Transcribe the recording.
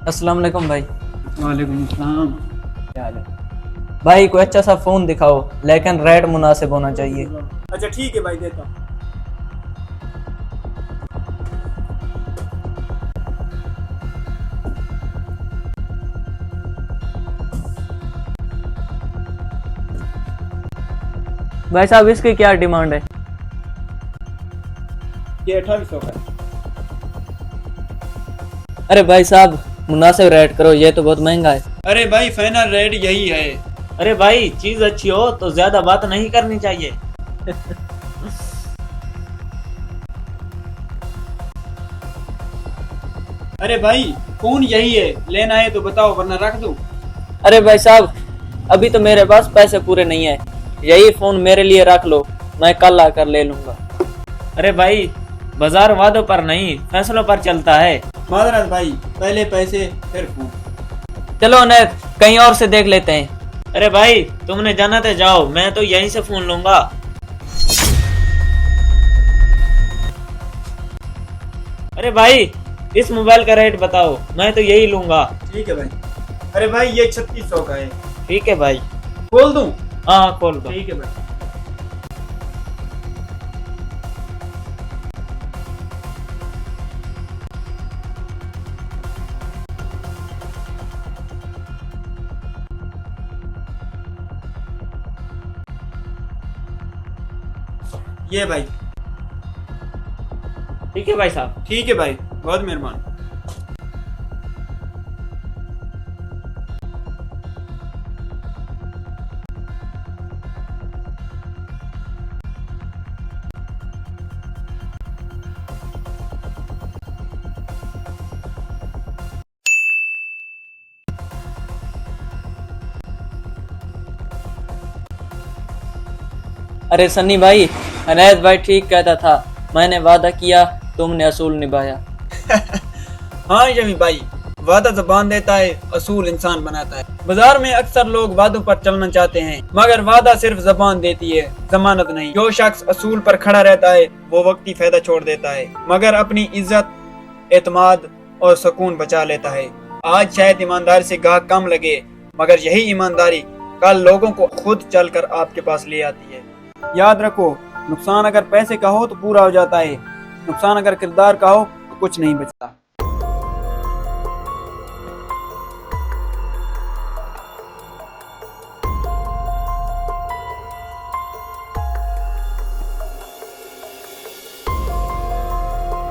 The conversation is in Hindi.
अस्सलाम वालेकुम भाई। वालेकुम सलाम। क्या हाल है? भाई कोई अच्छा सा फोन दिखाओ, लेकिन रेट मुनासिब होना चाहिए। अच्छा ठीक है भाई, देता हूँ। भाई साहब इसकी क्या डिमांड है? ये 2800 का है। अरे भाई साहब मुनासिब रेट करो, ये तो बहुत महंगा है। अरे भाई फाइनल रेट यही है। अरे भाई चीज अच्छी हो तो ज्यादा बात नहीं करनी चाहिए। अरे भाई फोन यही है, लेना है तो बताओ वरना रख दूं। अरे भाई साहब अभी तो मेरे पास पैसे पूरे नहीं है, यही फोन मेरे लिए रख लो, मैं कल आकर ले लूंगा। अरे भाई बाजार वादों पर नहीं फैसलों पर चलता है। मादरत भाई, पहले पैसे फिर फोन। चलो अनैत कहीं और से देख लेते हैं। अरे भाई तुमने जाना तो जाओ, मैं तो यहीं से फोन लूंगा। अरे भाई इस मोबाइल का रेट बताओ, मैं तो यही लूंगा। ठीक है भाई। अरे भाई ये 3600 का है। ठीक है भाई। खोल दूं? हाँ खोल दो। ठीक है भाई। ये भाई। ठीक है भाई साहब। ठीक है भाई, बहुत मेहरबान। अरे सन्नी भाई, अनैत भाई ठीक कहता था, मैंने वादा किया तुमने असूल निभाया। हाँ यमी भाई, वादा ज़बान देता है, असूल इंसान बनाता है। बाजार में अक्सर लोग वादों पर चलना चाहते हैं, मगर वादा सिर्फ जबान देती है, जमानत नहीं। जो शख्स असूल पर खड़ा रहता है वो वक्ती फायदा छोड़ देता है, मगर अपनी इज्जत, एतमाद और सुकून बचा लेता है। आज शायद ईमानदारी से गाहक कम लगे, मगर यही ईमानदारी कल लोगों को खुद चलकर आपके पास ले आती है। याद रखो, नुकसान अगर पैसे का हो तो पूरा हो जाता है, नुकसान अगर किरदार का हो तो कुछ नहीं बचता।